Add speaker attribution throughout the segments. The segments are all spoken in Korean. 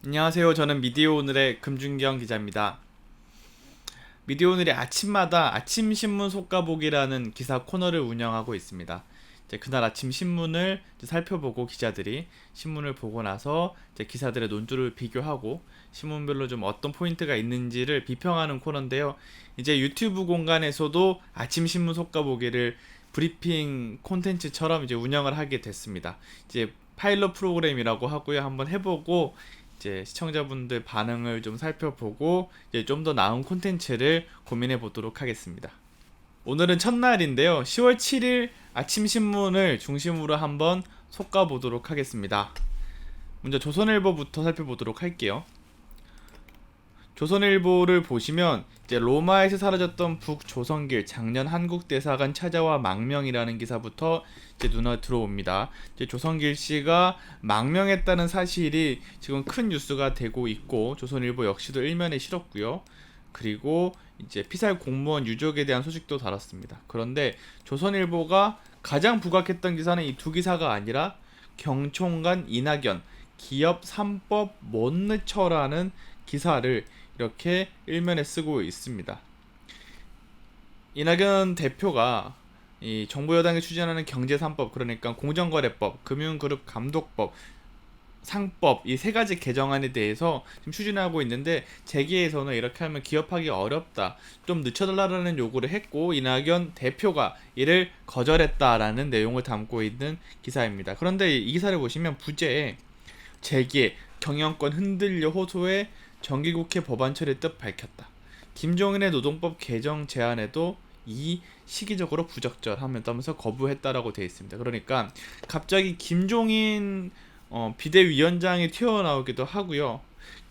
Speaker 1: 안녕하세요. 저는 미디어오늘의 금준경 기자입니다. 미디어오늘이 아침마다 아침 신문 속가보기라는 기사 코너를 운영하고 있습니다. 이제 그날 아침 신문을 이제 살펴보고 기자들이 신문을 보고 나서 이제 기사들의 논조를 비교하고 신문별로 좀 어떤 포인트가 있는지를 비평하는 코너인데요. 이제 유튜브 공간에서도 아침 신문 속가보기를 브리핑 콘텐츠처럼 이제 운영을 하게 됐습니다. 이제 파일럿 프로그램이라고 하고요. 한번 해보고 이제 시청자분들 반응을 좀 살펴보고 이제 좀 더 나은 콘텐츠를 고민해 보도록 하겠습니다. 오늘은 첫날인데요. 10월 7일 아침 신문을 중심으로 한번 속가 보도록 하겠습니다. 먼저 조선일보부터 살펴보도록 할게요. 조선일보를 보시면 이제 로마에서 사라졌던 북조선길 작년 한국 대사관 찾아와 망명이라는 기사부터 이제 눈에 들어옵니다. 이제 조선길 씨가 망명했다는 사실이 지금 큰 뉴스가 되고 있고 조선일보 역시도 일면에 실었고요. 그리고 이제 피살 공무원 유족에 대한 소식도 달았습니다. 그런데 조선일보가 가장 부각했던 기사는 이 두 기사가 아니라 경총관 이낙연 기업 3법 못 늦춰라는 기사를 이렇게 일면에 쓰고 있습니다. 이낙연 대표가 이 정부 여당이 추진하는 경제 3법, 그러니까 공정거래법, 금융그룹 감독법, 상법 이 세 가지 개정안에 대해서 지금 추진하고 있는데 재계에서는 이렇게 하면 기업하기 어렵다, 좀 늦춰달라는 요구를 했고 이낙연 대표가 이를 거절했다라는 내용을 담고 있는 기사입니다. 그런데 이 기사를 보시면 부제에 재계 경영권 흔들려 호소해 정기국회 법안 처리 뜻 밝혔다. 김종인의 노동법 개정 제안에도 이 시기적으로 부적절하면서 거부했다라고 되어 있습니다. 그러니까 갑자기 김종인 비대위원장이 튀어나오기도 하고요.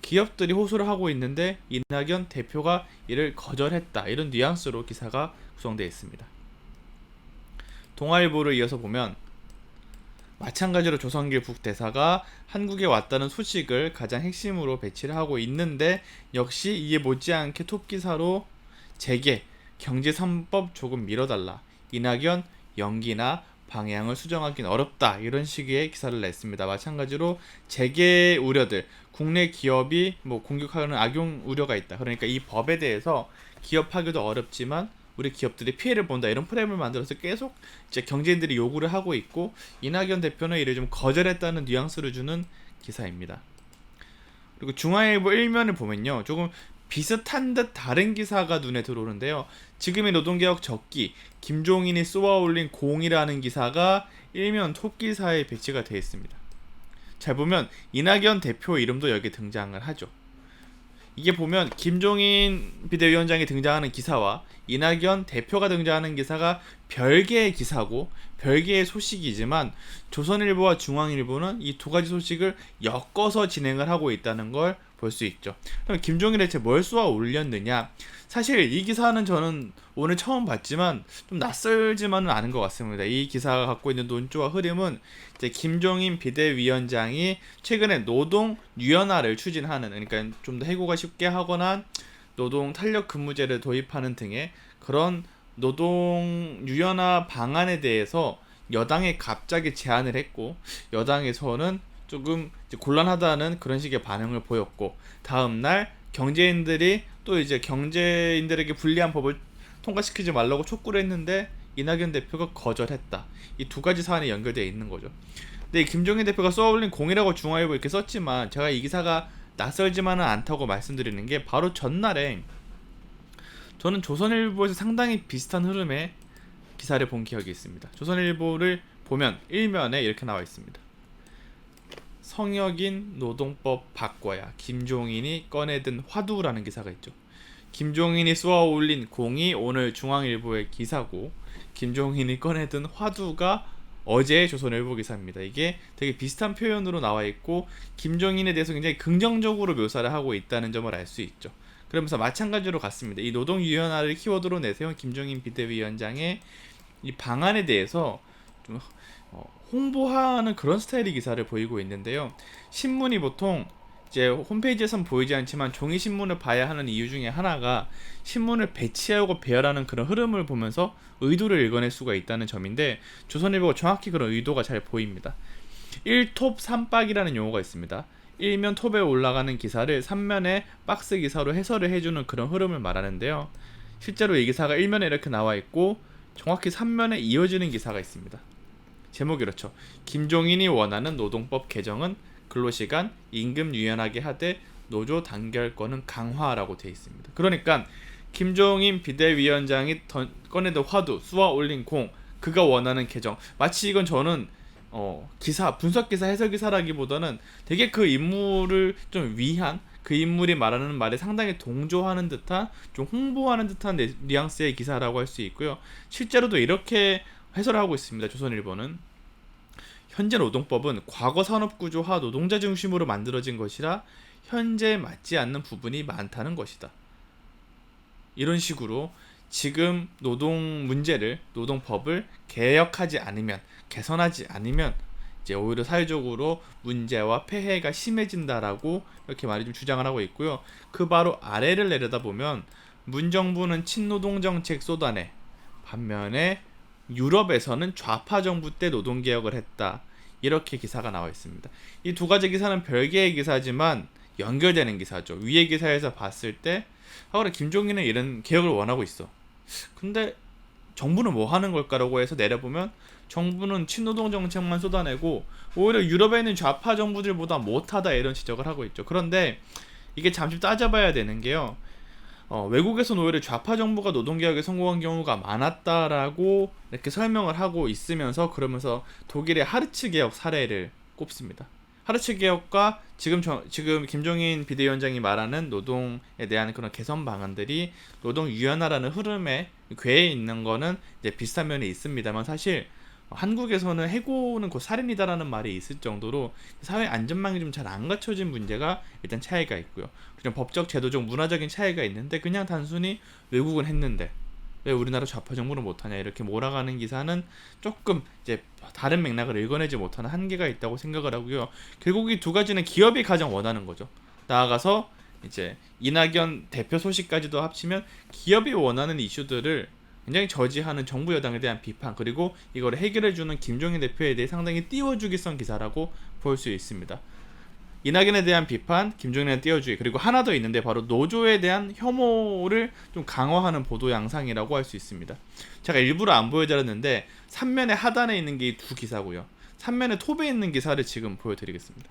Speaker 1: 기업들이 호소를 하고 있는데 이낙연 대표가 이를 거절했다. 이런 뉘앙스로 기사가 구성되어 있습니다. 동아일보를 이어서 보면 마찬가지로 조선길 북대사가 한국에 왔다는 소식을 가장 핵심으로 배치를 하고 있는데 역시 이에 못지않게 톱기사로 재계 경제 3법 조금 밀어달라, 이낙연 연기나 방향을 수정하기는 어렵다, 이런 식의 기사를 냈습니다. 마찬가지로 재계 우려들, 국내 기업이 공격하는 악용 우려가 있다. 그러니까 이 법에 대해서 기업하기도 어렵지만 우리 기업들이 피해를 본다, 이런 프레임을 만들어서 계속 이제 경제인들이 요구를 하고 있고 이낙연 대표는 이를 좀 거절했다는 뉘앙스를 주는 기사입니다. 그리고 중앙일보 일면을 보면요, 조금 비슷한 듯 다른 기사가 눈에 들어오는데요. 지금의 노동개혁 적기 김종인이 쏘아올린 공이라는 기사가 일면 톱기사에 배치가 되어 있습니다. 잘 보면 이낙연 대표 이름도 여기에 등장을 하죠. 이게 보면 김종인 비대위원장이 등장하는 기사와 이낙연 대표가 등장하는 기사가 별개의 기사고 별개의 소식이지만 조선일보와 중앙일보는 이 두 가지 소식을 엮어서 진행을 하고 있다는 걸 볼 수 있죠. 그럼 김종인이 대체 뭘 쏘아 올렸느냐? 사실 이 기사는 저는 오늘 처음 봤지만 좀 낯설지만은 않은 것 같습니다. 이 기사가 갖고 있는 논조와 흐름은 이제 김종인 비대위원장이 최근에 노동 유연화를 추진하는, 그러니까 좀 더 해고가 쉽게 하거나 노동 탄력 근무제를 도입하는 등의 그런 노동 유연화 방안에 대해서 여당에 갑자기 제안을 했고 여당에서는 조금 곤란하다는 그런 식의 반응을 보였고, 다음날 경제인들이 또 이제 경제인들에게 불리한 법을 통과시키지 말라고 촉구를 했는데 이낙연 대표가 거절했다. 이 두 가지 사안이 연결되어 있는 거죠. 근데 김종인 대표가 쏘아올린 공이라고 중앙일보 이렇게 썼지만 제가 이 기사가 낯설지만은 않다고 말씀드리는 게 바로 전날에 저는 조선일보에서 상당히 비슷한 흐름의 기사를 본 기억이 있습니다. 조선일보를 보면 일면에 이렇게 나와 있습니다. 성역인 노동법 바꿔야 김종인이 꺼내든 화두라는 기사가 있죠. 김종인이 쏘아올린 공이 오늘 중앙일보의 기사고 김종인이 꺼내든 화두가 어제의 조선일보 기사입니다. 이게 되게 비슷한 표현으로 나와 있고 김종인에 대해서 굉장히 긍정적으로 묘사를 하고 있다는 점을 알 수 있죠. 그러면서 마찬가지로 같습니다. 이 노동 유연화를 키워드로 내세운 김종인 비대위원장의 이 방안에 대해서 좀 홍보하는 그런 스타일의 기사를 보이고 있는데요. 신문이 보통 이제 홈페이지에선 보이지 않지만 종이 신문을 봐야 하는 이유 중에 하나가 신문을 배치하고 배열하는 그런 흐름을 보면서 의도를 읽어낼 수가 있다는 점인데 조선일보가 정확히 그런 의도가 잘 보입니다. 1톱 3박이라는 용어가 있습니다. 1면 톱에 올라가는 기사를 3면에 박스 기사로 해설을 해주는 그런 흐름을 말하는데요. 실제로 이 기사가 1면에 이렇게 나와 있고 정확히 3면에 이어지는 기사가 있습니다. 제목이 이렇죠. 김종인이 원하는 노동법 개정은 근로시간, 임금 유연하게 하되 노조 단결권은 강화라고 되어 있습니다. 그러니까 김종인 비대위원장이 꺼내던 화두, 쏘아 올린 공, 그가 원하는 개정, 마치 이건 저는 기사, 분석 기사, 해설 기사라기보다는 되게 그 인물을 좀 위한, 그 인물이 말하는 말에 상당히 동조하는 듯한, 좀 홍보하는 듯한 뉘앙스의 기사라고 할 수 있고요. 실제로도 이렇게 해설하고 있습니다. 조선일보는 현재 노동법은 과거 산업구조화 노동자 중심으로 만들어진 것이라 현재에 맞지 않는 부분이 많다는 것이다. 이런 식으로 지금 노동 문제를, 노동법을 개혁하지 않으면, 개선하지 않으면 이제 오히려 사회적으로 문제와 폐해가 심해진다라고 이렇게 많이 좀 주장을 하고 있고요. 그 바로 아래를 내려다보면 문정부는 친노동 정책 쏟아내, 반면에 유럽에서는 좌파 정부 때 노동개혁을 했다. 이렇게 기사가 나와 있습니다. 이 두 가지 기사는 별개의 기사지만 연결되는 기사죠. 위의 기사에서 봤을 때 그래 김종인은 이런 개혁을 원하고 있어. 근데 정부는 뭐 하는 걸까라고 해서 내려보면 정부는 친노동 정책만 쏟아내고 오히려 유럽에 있는 좌파 정부들보다 못하다 이런 지적을 하고 있죠. 그런데 이게 잠시 따져봐야 되는 게요. 외국에서는 오히려 좌파 정부가 노동개혁에 성공한 경우가 많았다라고 이렇게 설명을 하고 있으면서 그러면서 독일의 하르츠 개혁 사례를 꼽습니다. 하르츠 개혁과 지금 김종인 비대위원장이 말하는 노동에 대한 그런 개선 방안들이 노동 유연화라는 흐름에 궤에 있는 거는 이제 비슷한 면이 있습니다만 사실 한국에서는 해고는 곧 살인이다라는 말이 있을 정도로 사회 안전망이 좀 잘 안 갖춰진 문제가 일단 차이가 있고요. 그냥 법적, 제도적, 문화적인 차이가 있는데 그냥 단순히 외국은 했는데 왜 우리나라 좌파 정부는 못하냐 이렇게 몰아가는 기사는 조금 이제 다른 맥락을 읽어내지 못하는 한계가 있다고 생각을 하고요. 결국 이 두 가지는 기업이 가장 원하는 거죠. 나아가서 이제 이낙연 대표 소식까지도 합치면 기업이 원하는 이슈들을 굉장히 저지하는 정부 여당에 대한 비판, 그리고 이걸 해결해주는 김종인 대표에 대해 상당히 띄워주기성 기사라고 볼 수 있습니다. 이낙연에 대한 비판, 김종인에 띄워주기, 그리고 하나 더 있는데 바로 노조에 대한 혐오를 좀 강화하는 보도 양상이라고 할 수 있습니다. 제가 일부러 안 보여드렸는데 3면의 하단에 있는 게 이 두 기사고요. 3면의 톱에 있는 기사를 지금 보여드리겠습니다.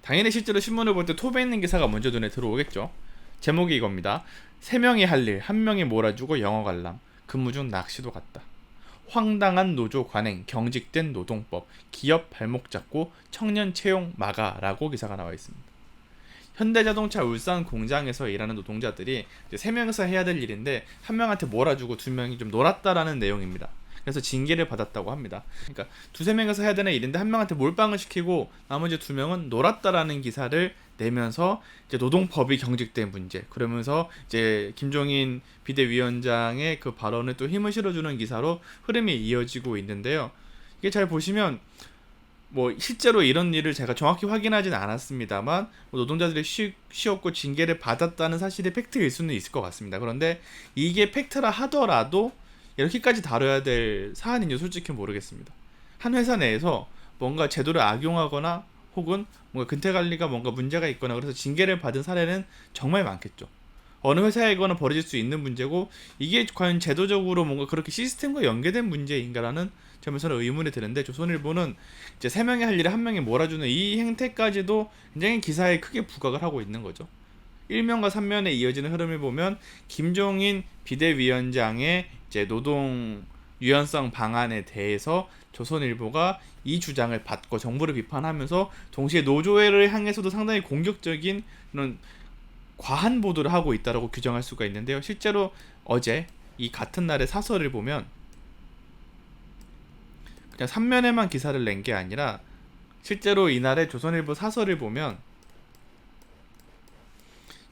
Speaker 1: 당연히 실제로 신문을 볼 때 톱에 있는 기사가 먼저 눈에 들어오겠죠. 제목이 이겁니다. 3명이 할 일, 1명이 몰아주고 영어 관람, 근무 중 낚시도 갔다. 황당한 노조 관행, 경직된 노동법, 기업 발목 잡고 청년 채용 막아라고 기사가 나와 있습니다. 현대자동차 울산 공장에서 일하는 노동자들이 이제 3명이서 해야 될 일인데 1명한테 몰아주고 2명이 좀 놀았다라는 내용입니다. 그래서 징계를 받았다고 합니다. 그러니까 2~3명이서 해야 되는 일인데 1명한테 몰빵을 시키고 나머지 2명은 놀았다라는 기사를 내면서 이제 노동법이 경직된 문제, 그러면서 이제 김종인 비대위원장의 그 발언에 또 힘을 실어주는 기사로 흐름이 이어지고 있는데요. 이게 잘 보시면 뭐 실제로 이런 일을 제가 정확히 확인하진 않았습니다만 노동자들이 쉬었고 징계를 받았다는 사실이 팩트일 수는 있을 것 같습니다. 그런데 이게 팩트라 하더라도 이렇게까지 다뤄야 될 사안인지 솔직히 모르겠습니다. 한 회사 내에서 뭔가 제도를 악용하거나 혹은 뭔가 근태관리가 뭔가 문제가 있거나 그래서 징계를 받은 사례는 정말 많겠죠. 어느 회사에거나 벌어질 수 있는 문제고 이게 과연 제도적으로 뭔가 그렇게 시스템과 연계된 문제인가라는 점에서는 의문이 드는데 조선일보는 이제 3명이 할 일에 1명이 몰아주는 이 행태까지도 굉장히 기사에 크게 부각을 하고 있는 거죠. 1면과 3면에 이어지는 흐름을 보면 김종인 비대위원장의 이제 노동 유연성 방안에 대해서 조선일보가 이 주장을 받고 정부를 비판하면서 동시에 노조회를 향해서도 상당히 공격적인 그런 과한 보도를 하고 있다고 규정할 수가 있는데요. 실제로 어제 이 같은 날의 사설을 보면 그냥 3면에만 기사를 낸 게 아니라 실제로 이날의 조선일보 사설을 보면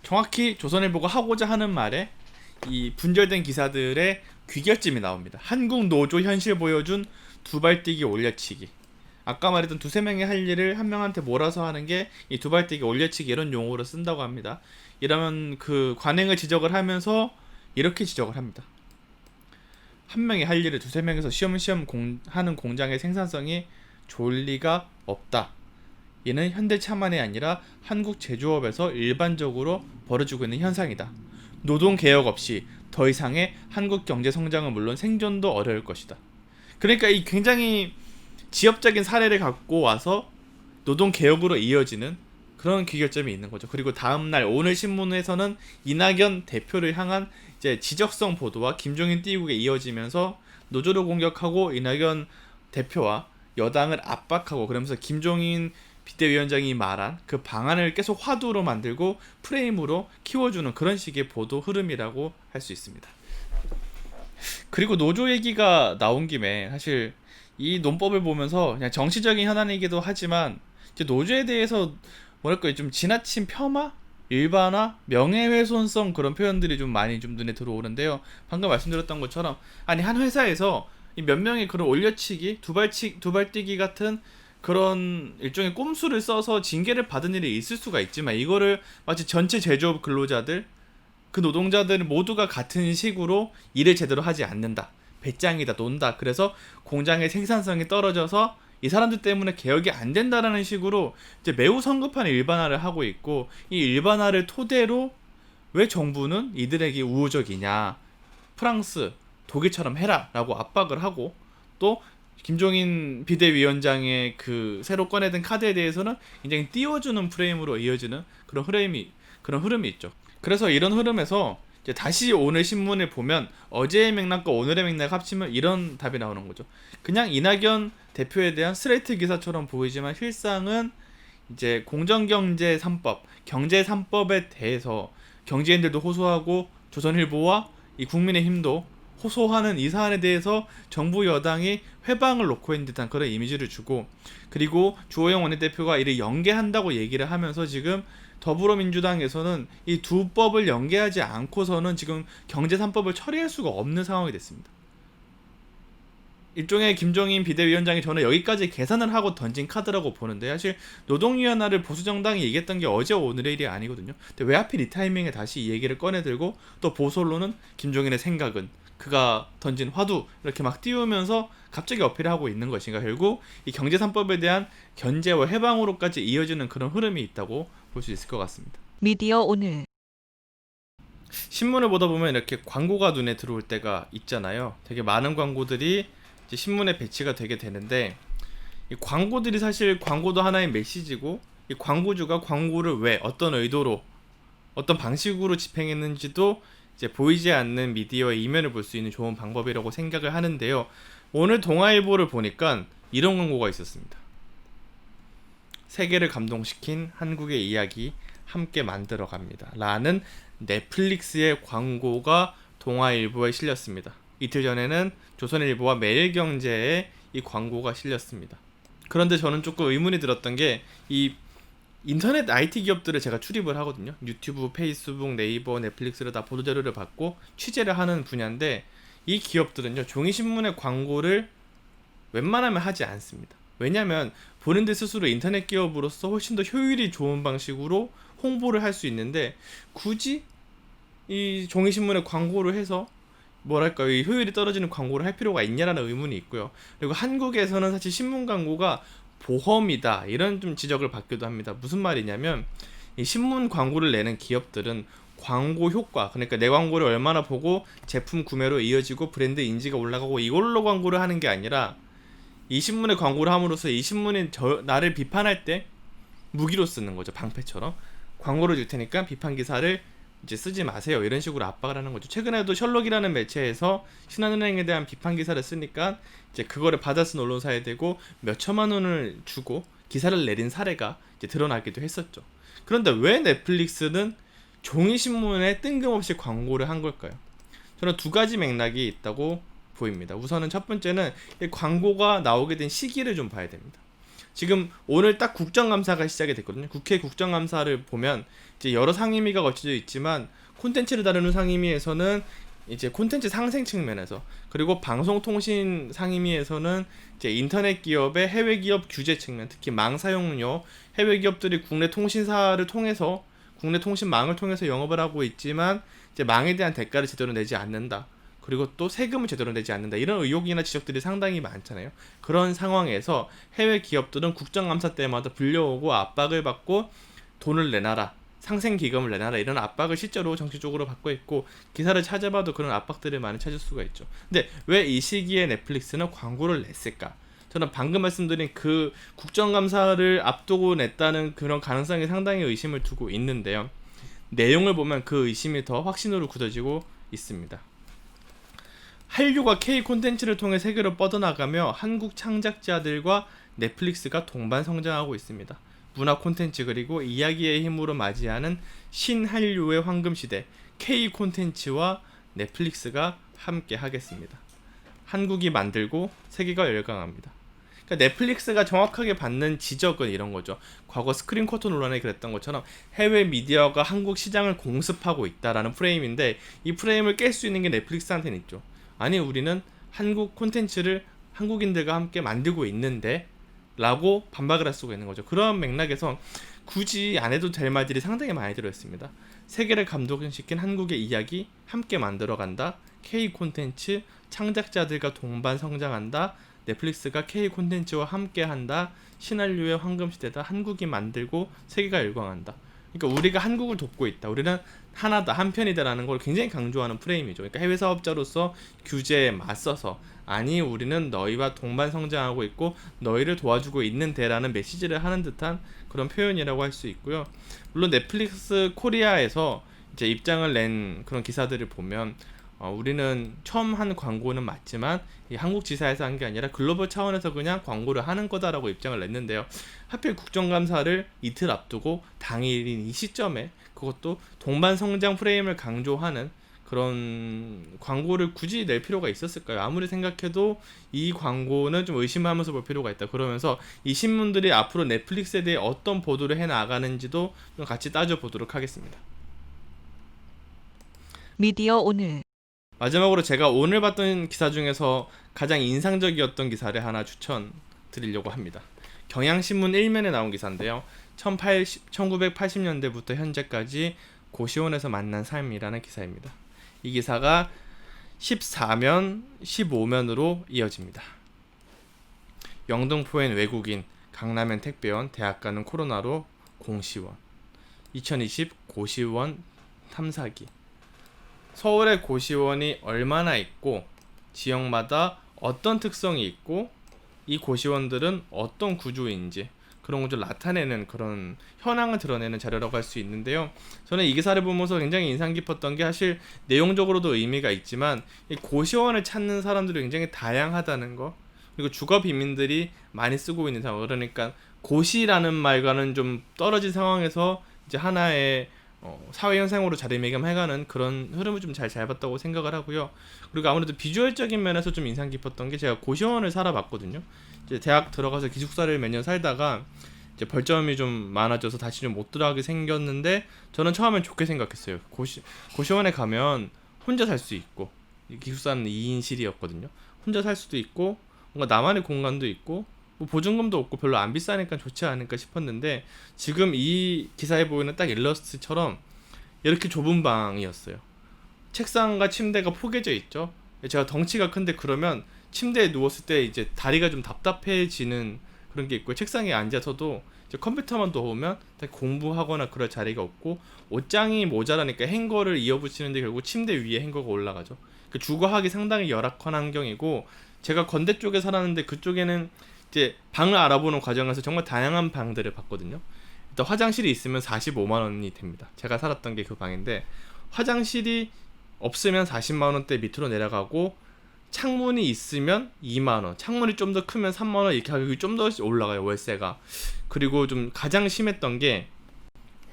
Speaker 1: 정확히 조선일보가 하고자 하는 말에 이 분절된 기사들의 귀결점이 나옵니다. 한국 노조 현실 보여준 두발뛰기 올려치기. 아까 말했던 2~3명이 할 일을 1명한테 몰아서 하는 게 이 두발뛰기 올려치기 이런 용어로 쓴다고 합니다. 이러면 그 관행을 지적을 하면서 이렇게 지적을 합니다. 1명이 할 일을 2~3명에서 시험시험 하는 공장의 생산성이 좋을 리가 없다. 이는 현대차만이 아니라 한국 제조업에서 일반적으로 벌어지고 있는 현상이다. 노동개혁 없이 더 이상의 한국 경제 성장은 물론 생존도 어려울 것이다. 그러니까 이 굉장히 지엽적인 사례를 갖고 와서 노동개혁으로 이어지는 그런 귀결점이 있는 거죠. 그리고 다음날 오늘 신문에서는 이낙연 대표를 향한 이제 지적성 보도와 김종인 띄우기에 이어지면서 노조를 공격하고 이낙연 대표와 여당을 압박하고, 그러면서 김종인 비대위원장이 말한 그 방안을 계속 화두로 만들고 프레임으로 키워주는 그런 식의 보도 흐름이라고 할 수 있습니다. 그리고 노조 얘기가 나온 김에 사실 이 논법을 보면서 그냥 정치적인 현안이기도 하지만 이제 노조에 대해서 뭐랄까 좀 지나친 폄하, 일반화, 명예훼손성 그런 표현들이 좀 많이 좀 눈에 들어오는데요. 방금 말씀드렸던 것처럼 아니 한 회사에서 몇 명의 그런 올려치기, 두발뛰기 같은 그런 일종의 꼼수를 써서 징계를 받은 일이 있을 수가 있지만 이거를 마치 전체 제조업 근로자들, 그 노동자들 모두가 같은 식으로 일을 제대로 하지 않는다, 배짱이다, 논다, 그래서 공장의 생산성이 떨어져서 이 사람들 때문에 개혁이 안 된다라는 식으로 이제 매우 성급한 일반화를 하고 있고, 이 일반화를 토대로 왜 정부는 이들에게 우호적이냐, 프랑스, 독일처럼 해라라고 압박을 하고, 또 김종인 비대위원장의 그 새로 꺼내든 카드에 대해서는 굉장히 띄워주는 프레임으로 이어지는 그런 흐름이 있죠. 그래서 이런 흐름에서 이제 다시 오늘 신문을 보면 어제의 맥락과 오늘의 맥락 합치면 이런 답이 나오는 거죠. 그냥 이낙연 대표에 대한 스트레이트 기사처럼 보이지만 실상은 이제 공정경제 3법, 경제 3법에 대해서 경제인들도 호소하고 조선일보와 이 국민의힘도 호소하는 이 사안에 대해서 정부 여당이 회방을 놓고 있는 듯한 그런 이미지를 주고, 그리고 주호영 원내대표가 이를 연계한다고 얘기를 하면서 지금 더불어민주당에서는 이 두 법을 연계하지 않고서는 지금 경제 3법을 처리할 수가 없는 상황이 됐습니다. 일종의 김종인 비대위원장이 저는 여기까지 계산을 하고 던진 카드라고 보는데, 사실 노동위원회를 보수정당이 얘기했던 게 어제 오늘의 일이 아니거든요. 근데 왜 하필 이 타이밍에 다시 이 얘기를 꺼내들고 또 보수언론은 김종인의 생각은, 그가 던진 화두 이렇게 막 띄우면서 갑자기 어필을 하고 있는 것인가. 결국 이 경제 3법에 대한 견제와 해방으로까지 이어지는 그런 흐름이 있다고 볼 수 있을 것 같습니다.
Speaker 2: 미디어 오늘
Speaker 1: 신문을 보다 보면 이렇게 광고가 눈에 들어올 때가 있잖아요. 되게 많은 광고들이 이제 신문에 배치가 되게 되는데, 이 광고들이 사실 광고도 하나의 메시지고, 이 광고주가 광고를 왜, 어떤 의도로, 어떤 방식으로 집행했는지도 이제 보이지 않는 미디어의 이면을 볼 수 있는 좋은 방법이라고 생각을 하는데요. 오늘 동아일보를 보니까 이런 광고가 있었습니다. 세계를 감동시킨 한국의 이야기 함께 만들어갑니다 라는 넷플릭스의 광고가 동아일보에 실렸습니다. 이틀 전에는 조선일보와 매일경제에 이 광고가 실렸습니다. 그런데 저는 조금 의문이 들었던 게, 이 인터넷 IT 기업들을 제가 출입을 하거든요. 유튜브, 페이스북, 네이버, 넷플릭스를 다 보도자료를 받고 취재를 하는 분야인데, 이 기업들은요 종이신문의 광고를 웬만하면 하지 않습니다. 왜냐하면 본인들 스스로 인터넷 기업으로서 훨씬 더 효율이 좋은 방식으로 홍보를 할 수 있는데, 굳이 이 종이신문에 광고를 해서 뭐랄까 이 효율이 떨어지는 광고를 할 필요가 있냐라는 의문이 있고요. 그리고 한국에서는 사실 신문 광고가 보험이다, 이런 좀 지적을 받기도 합니다. 무슨 말이냐면, 이 신문 광고를 내는 기업들은 광고 효과, 그러니까 내 광고를 얼마나 보고 제품 구매로 이어지고 브랜드 인지가 올라가고 이걸로 광고를 하는 게 아니라, 이 신문에 광고를 함으로써 이 신문이 나를 비판할 때 무기로 쓰는 거죠. 방패처럼 광고를 줄 테니까 비판 기사를 이제 쓰지 마세요, 이런 식으로 압박을 하는 거죠. 최근에도 셜록이라는 매체에서 신한은행에 대한 비판 기사를 쓰니까 이제 그거를 받아 쓴 언론사에 대고 몇 천만 원을 주고 기사를 내린 사례가 이제 드러나기도 했었죠. 그런데 왜 넷플릭스는 종이신문에 뜬금없이 광고를 한 걸까요? 저는 두 가지 맥락이 있다고 보입니다. 우선은 첫 번째는 이 광고가 나오게 된 시기를 좀 봐야 됩니다. 지금 오늘 딱 국정감사가 시작이 됐거든요. 국회 국정감사를 보면 이제 여러 상임위가 거쳐져 있지만, 콘텐츠를 다루는 상임위에서는 이제 콘텐츠 상생 측면에서, 그리고 방송통신 상임위에서는 이제 인터넷 기업의 해외 기업 규제 측면, 특히 망 사용료, 해외 기업들이 국내 통신사를 통해서, 국내 통신망을 통해서 영업을 하고 있지만 이제 망에 대한 대가를 제대로 내지 않는다, 그리고 또 세금을 제대로 내지 않는다. 이런 의혹이나 지적들이 상당히 많잖아요. 그런 상황에서 해외 기업들은 국정감사 때마다 불려오고 압박을 받고 돈을 내놔라, 상생기금을 내놔라, 이런 압박을 실제로 정치적으로 받고 있고, 기사를 찾아봐도 그런 압박들을 많이 찾을 수가 있죠. 근데 왜 이 시기에 넷플릭스는 광고를 냈을까? 저는 방금 말씀드린 그 국정감사를 앞두고 냈다는 그런 가능성에 상당히 의심을 두고 있는데요. 내용을 보면 그 의심이 더 확신으로 굳어지고 있습니다. 한류가 K 콘텐츠를 통해 세계로 뻗어나가며 한국 창작자들과 넷플릭스가 동반 성장하고 있습니다. 문화 콘텐츠 그리고 이야기의 힘으로 맞이하는 신한류의 황금시대, K 콘텐츠와 넷플릭스가 함께 하겠습니다. 한국이 만들고 세계가 열광합니다. 그러니까 넷플릭스가 정확하게 받는 지적은 이런 거죠. 과거 스크린 쿼터 논란에 그랬던 것처럼 해외 미디어가 한국 시장을 공습하고 있다라는 프레임인데, 이 프레임을 깰 수 있는 게 넷플릭스한테는 있죠. 아니, 우리는 한국 콘텐츠를 한국인들과 함께 만들고 있는데 라고 반박을 할 수가 있는 거죠. 그런 맥락에서 굳이 안 해도 될 말들이 상당히 많이 들어있습니다. 세계를 감동시킨 한국의 이야기 함께 만들어간다. K 콘텐츠 창작자들과 동반 성장한다. 넷플릭스가 K 콘텐츠와 함께한다. 신한류의 황금시대다. 한국이 만들고 세계가 열광한다. 그러니까 우리가 한국을 돕고 있다. 우리는 하나다, 한편이다라는 걸 굉장히 강조하는 프레임이죠. 그러니까 해외 사업자로서 규제에 맞서서, 아니 우리는 너희와 동반 성장하고 있고 너희를 도와주고 있는데라는 메시지를 하는 듯한 그런 표현이라고 할 수 있고요. 물론 넷플릭스 코리아에서 이제 입장을 낸 그런 기사들을 보면 우리는 처음 한 광고는 맞지만 이 한국 지사에서 한 게 아니라 글로벌 차원에서 그냥 광고를 하는 거다라고 입장을 냈는데요. 하필 국정감사를 이틀 앞두고 당일인 이 시점에 그것도 동반 성장 프레임을 강조하는 그런 광고를 굳이 낼 필요가 있었을까요? 아무리 생각해도 이 광고는 좀 의심하면서 볼 필요가 있다. 그러면서 이 신문들이 앞으로 넷플릭스에 대해 어떤 보도를 해 나가는지도 좀 같이 따져보도록 하겠습니다.
Speaker 2: 미디어 오늘
Speaker 1: 마지막으로 제가 오늘 봤던 기사 중에서 가장 인상적이었던 기사를 하나 추천드리려고 합니다. 경향신문 1면에 나온 기사인데요. 1980년대부터 현재까지 고시원에서 만난 삶이라는 기사입니다. 이 기사가 14면, 15면으로 이어집니다. 영등포엔 외국인, 강남엔 택배원, 대학 가는 코로나로 공시원, 2020 고시원 탐사기. 서울의 고시원이 얼마나 있고 지역마다 어떤 특성이 있고 이 고시원들은 어떤 구조인지 그런 것을 나타내는 그런 현황을 드러내는 자료라고 할 수 있는데요. 저는 이 기사를 보면서 굉장히 인상 깊었던 게, 사실 내용적으로도 의미가 있지만 이 고시원을 찾는 사람들이 굉장히 다양하다는 거, 그리고 주거 빈민들이 많이 쓰고 있는 상황, 그러니까 고시라는 말과는 좀 떨어진 상황에서 이제 하나의 사회 현상으로 자리매김해가는 그런 흐름을 좀 잘 봤다고 생각을 하고요. 그리고 아무래도 비주얼적인 면에서 좀 인상 깊었던 게, 제가 고시원을 살아봤거든요. 이제 대학 들어가서 기숙사를 몇 년 살다가 이제 벌점이 좀 많아져서 다시 좀 못 들어가게 생겼는데, 저는 처음엔 좋게 생각했어요. 고시원에 가면 혼자 살 수 있고, 기숙사는 2인실이었거든요. 혼자 살 수도 있고 뭔가 나만의 공간도 있고 뭐 보증금도 없고 별로 안 비싸니까 좋지 않을까 싶었는데, 지금 이 기사에 보이는 딱 일러스트처럼 이렇게 좁은 방이었어요. 책상과 침대가 포개져 있죠. 제가 덩치가 큰데 그러면 침대에 누웠을 때 이제 다리가 좀 답답해지는 그런 게 있고, 책상에 앉아서도 이제 컴퓨터만 놓으면 공부하거나 그럴 자리가 없고, 옷장이 모자라니까 행거를 이어붙이는데 결국 침대 위에 행거가 올라가죠. 주거하기 상당히 열악한 환경이고, 제가 건대 쪽에 살았는데 그쪽에는 이제 방을 알아보는 과정에서 정말 다양한 방들을 봤거든요. 일단 화장실이 있으면 45만 원이 됩니다. 제가 살았던 게 그 방인데, 화장실이 없으면 40만 원대 밑으로 내려가고, 창문이 있으면 2만 원, 창문이 좀 더 크면 3만 원, 이렇게 가격이 좀 더 올라가요, 월세가. 그리고 좀 가장 심했던 게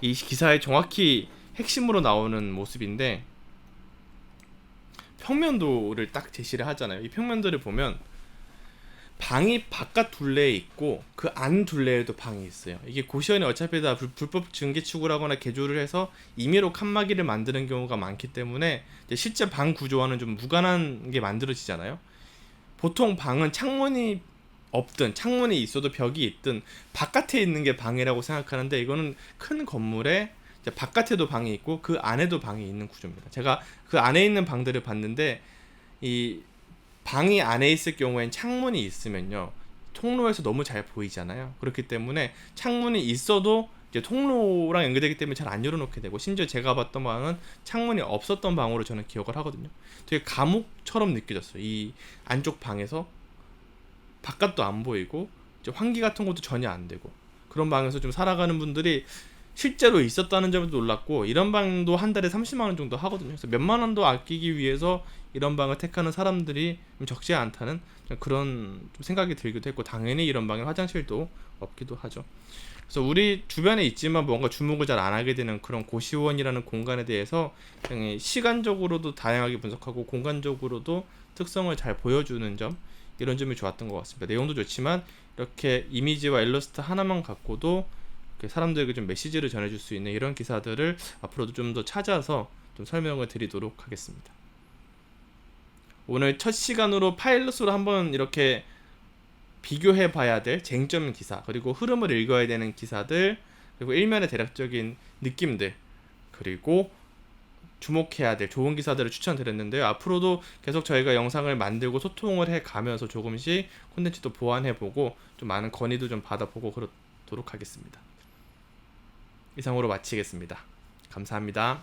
Speaker 1: 이 기사에 정확히 핵심으로 나오는 모습인데, 평면도를 딱 제시를 하잖아요. 이 평면도를 보면 방이 바깥 둘레에 있고 그 안 둘레에도 방이 있어요. 이게 고시원이 어차피 다 불법 증기축을 하거나 개조를 해서 임의로 칸막이를 만드는 경우가 많기 때문에 이제 실제 방 구조와는 좀 무관한 게 만들어지잖아요. 보통 방은 창문이 없든 창문이 있어도 벽이 있든 바깥에 있는 게 방이라고 생각하는데, 이거는 큰 건물에 바깥에도 방이 있고 그 안에도 방이 있는 구조입니다. 제가 그 안에 있는 방들을 봤는데 이 방이 안에 있을 경우엔 창문이 있으면요, 통로에서 너무 잘 보이잖아요. 그렇기 때문에 창문이 있어도 이제 통로랑 연결되기 때문에 잘 안 열어놓게 되고, 심지어 제가 봤던 방은 창문이 없었던 방으로 저는 기억을 하거든요. 되게 감옥처럼 느껴졌어요. 이 안쪽 방에서 바깥도 안 보이고 이제 환기 같은 것도 전혀 안 되고, 그런 방에서 좀 살아가는 분들이 실제로 있었다는 점에도 놀랐고, 이런 방도 한 달에 30만 원 정도 하거든요. 그래서 몇만 원도 아끼기 위해서 이런 방을 택하는 사람들이 좀 적지 않다는 그런 좀 생각이 들기도 했고, 당연히 이런 방에 화장실도 없기도 하죠. 그래서 우리 주변에 있지만 뭔가 주목을 잘 안 하게 되는 그런 고시원이라는 공간에 대해서 굉장히 시간적으로도 다양하게 분석하고 공간적으로도 특성을 잘 보여주는 점, 이런 점이 좋았던 것 같습니다. 내용도 좋지만 이렇게 이미지와 일러스트 하나만 갖고도 이렇게 사람들에게 좀 메시지를 전해줄 수 있는 이런 기사들을 앞으로도 좀 더 찾아서 좀 설명을 드리도록 하겠습니다. 오늘 첫 시간으로 파일럿으로 한번 이렇게 비교해 봐야 될 쟁점 기사, 그리고 흐름을 읽어야 되는 기사들, 그리고 일면의 대략적인 느낌들, 그리고 주목해야 될 좋은 기사들을 추천드렸는데요. 앞으로도 계속 저희가 영상을 만들고 소통을 해 가면서 조금씩 콘텐츠도 보완해보고 좀 많은 건의도 좀 받아보고 그러도록 하겠습니다. 이상으로 마치겠습니다. 감사합니다.